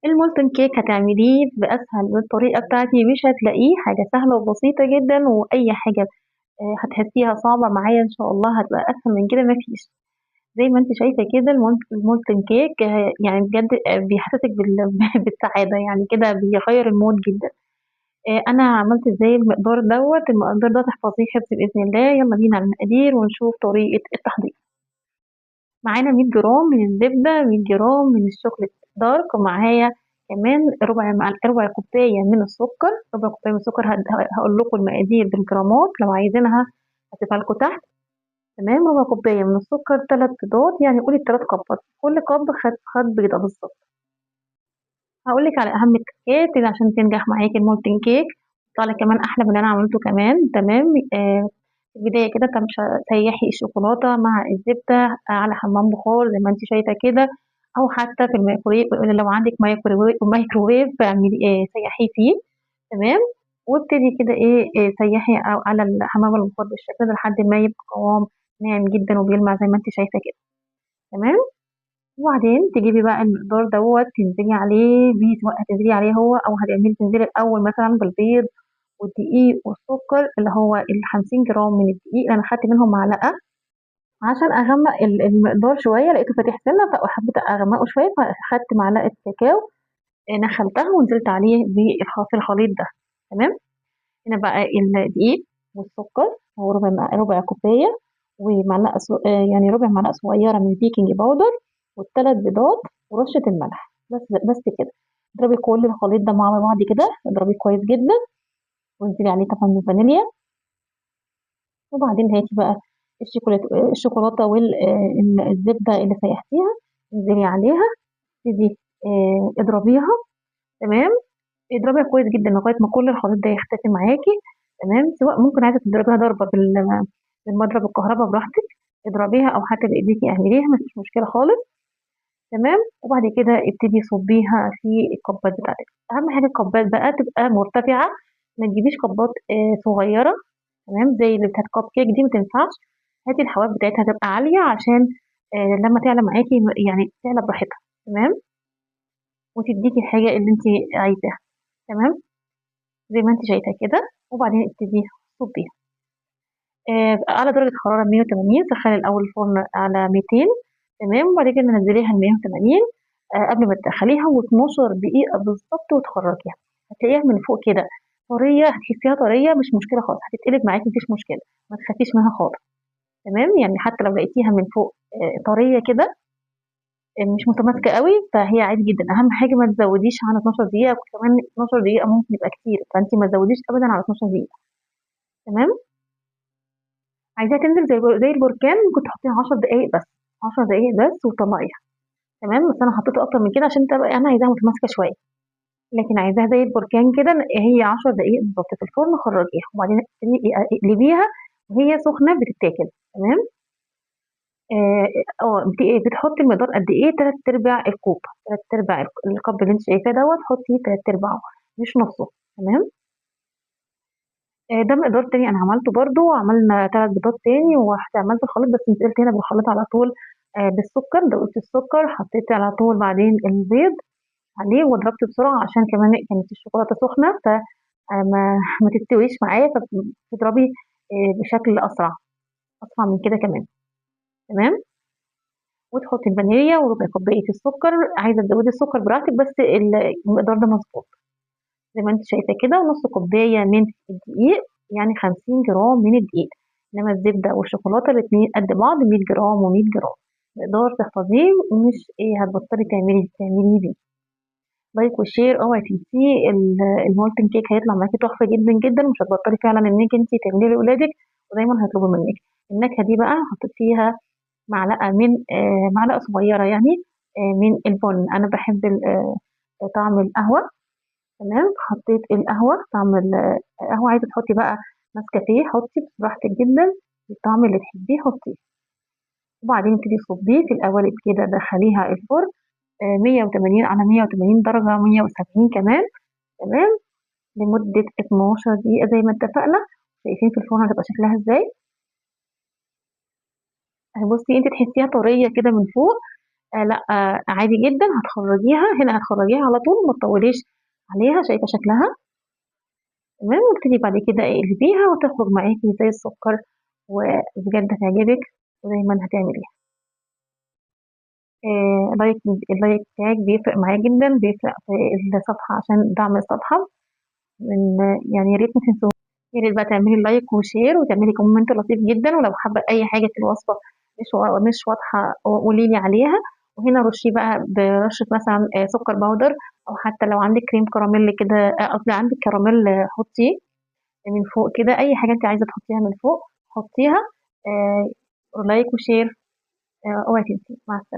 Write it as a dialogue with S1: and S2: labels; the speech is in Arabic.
S1: المولتن كيك هتعمليه بأسهل بالطريقة بتاعتي، مش هتلاقيه حاجة سهلة وبسيطة جدا، وأي حاجة هتحسيها صعبة معايا إن شاء الله هتبقى أسهل من كده مفيش. زي ما انت شايفة كده المولتن كيك يعني بجد بيحسسك بالسعادة، يعني كده بيغير المود جدا. أنا عملت ازاي المقدار ده تحفظيه حفظ بإذن الله. يلا بينا على المقادير ونشوف طريقة التحضير. معانا 100 جرام من الزبدة، 100 جرام من الشوكولات دارك، ومعايا كمان ربع كوباية من السكر. ربع كوباية من السكر هقول لكم المقادير بالجرامات لو عايزينها، هسيبها لكم تحت. تمام، ربع كوباية من السكر، 3 بيضات، يعني قولي 3 كبات، كل كب خد بيضة بالظبط. هقول لك على أهم التركات اللي عشان تنجح معاكي المولتن كيك، يطلع لك كمان أحلى من اللي أنا عملته كمان. تمام. في البداية كده سيحي الشوكولاتة مع الزبدة على حمام بخار زي ما انت شايفة كده، أو حتى في الميكروويف لو عندك مايكروويف اعملي سيحيه فيه. تمام. وابتدي كده سيحي أو على حمام البخار بالشكل ده لحد ما يبقى قوام ناعم جدا وبيلمع زي ما انت شايفة كده. تمام. وبعدين تجيبي بقى المقدار تنزلي عليه بيه، سواء هتنزلي عليه هو أو هتعملي تنزلي الأول مثلا بالبيض والدقيق والسكر، اللي هو ال50 جرام من الدقيق أنا خدت منهم معلقة عشان أغمق المقدار شوية، لقيته فاتح سنة فحبيت أغمقه شوية، فأخدت معلقة كاكاو نخلتها ونزلت عليه في الخليط ده. تمام. هنا بقى الدقيق والسكر، ربع كوباية، ومعلقة يعني ربع معلقة صغيرة من البيكنج باودر، والثلاث بيضات، ورشة الملح. بس كده. اضربي كل الخليط ده مع بعض كده، اضربيه كويس جدا، وانزلي عليه طبعا الفانيليا. وبعدين هاتي بقى الشوكولاتة والزبدة اللي سيحتيها، انزلي عليها، ابتدي اضربيها. تمام. اضربيها كويس جدا لغاية ما كل الخليط ده يختفي معاكي. تمام. سواء ممكن عايزة تضربيها ضربة بالمضرب الكهرباء براحتك، اضربيها او حتى بايديكي اعمليها مفيش مشكلة خالص. تمام. وبعد كده ابتدي صبيها في الكوبايات بتاعتك. اهم حاجة الكوبايات بقى تبقى مرتفعة، ما تجيبيش كوبايات صغيرة. تمام، زي اللي بتاعت كب كيك دي ما تنفعش. هاتي الحواف بتاعتها تبقى عالية عشان لما تعلى معاكي يعني تعلى براحتها. تمام. وتديكي الحاجة اللي انت عايزاها. تمام، زي ما انت شايفة كده. وبعدين ابتدي صبيها على درجة حرارة 180. سخني الأول الفرن على 200. تمام. وبعد كده نزليها ل 180 قبل ما تدخليها، و12 دقيقة بالظبط وتخرجيها. هتلاقيها من فوق كده طرية، هتحسيها طرية مش مشكلة خالص، هتتقلب معاكي مفيش مشكلة، ما تخافيش منها خالص. تمام، يعني حتى لو لقيتيها من فوق طرية كده مش متماسكة قوي، فهي عادي جدا. أهم حاجة ما تزوديش عن 12 دقيقة، كمان 12 دقيقة ممكن يبقى كتير، فأنت ما تزوديش أبدا على 12 دقيقة. تمام. عايزاها تنزل زي البركان، ممكن تحطيها 10 دقايق بس، 10 دقايق بس وطلعيها. تمام، بس انا حطيته اكتر من كده عشان تبقى انا عايزاها متماسكه شويه، لكن عايزاها زي البركان كده هي 10 دقايق بالظبط في الفرن. خرجيها وبعدين اقلبيها وهي سخنه بتتاكل. تمام. بتحطي المقدار قد ايه؟ 3 ارباع الكوب، 3 ارباع الكب اللي انت شايفاه حطي 3 ارباعه، مش نصه. تمام. ده مقدار تاني انا عملته برضو، عملنا 3 بيضات تاني، وواحده عملت الخليط بس نزلت هنا بالخليط على طول بالسكر، دوقت السكر حطيت على طول بعدين البيض عليه، وضربت بسرعه عشان كمان كانت الشوكولاته سخنه، ف ما تستويش معايا، فبتضربي بشكل اسرع من كده كمان. تمام. وتحطي الفانيليا وربع كوبايه السكر، عايزه تزودي السكر براحتك، بس المقدار ده مظبوط زي ما انت شايفه كده. ونص كوبايه من الدقيق، يعني 50 جرام من الدقيق. انما الزبده والشوكولاته الاثنين قد بعض، 100 جرام و100 جرام. مقدار تحفظيه ومش هتبطلي تعملي بيه. لايك وشير، اوعي تنسيه. المولتن كيك هيطلع معاكي تحفه جدا جدا، مش هتبطلي فعلا انك انت تعمليه لاولادك، ودايما هيطلبوا منك. النكهه دي بقى حطيت فيها معلقه صغيره يعني من البن. انا بحب طعم القهوه. تمام. حطيت القهوة، طعم القهوة. عايزة تحطي بقى نسكافيه حطي براحتك جدا، الطعم اللي تحبيه حطيه. وبعدين تبتدي تصبيه في القوالب كده، دخليها الفرن 180 على 180 درجة، 170 كمان. تمام. لمدة 12 دقيقة زي ما اتفقنا. شايفين في الفرن هتبقى شكلها ازاي؟ بصي انت تحسيها طرية كده من فوق، لأ عادي جدًا هتخرّجيها، هنا هتخرّجيها على طول وما تطوّليش عليها، شايفة شكلها؟ تمام، وابتدي بعد كده اقلبيها وتخرج معاكِ زي السكر، وبجد هتعجبِك وزي ما هتعمليها. اللايك بتاعِك بيفرق معايا جدًا، بيفرق في الصفحة عشان دعم الصفحة، من يعني يا ريت ما تنسوش، يا ريت بقى تعملي لايك وشير وتعملي كومنت لطيف جدًا، ولو حابة أي حاجة في الوصفة مش واضحة قولي لي عليها، وهنا رشيه بقى برشة مثلًا سكر باودر، أو حتى لو عندِك كريم كراميل كده قصدي عندِك كراميل حطيه من فوق كده، أي حاجة أنتِ عايزة تحطيها من فوق حطيها، لايك وشير، اوعي تنسي، مع السلامة.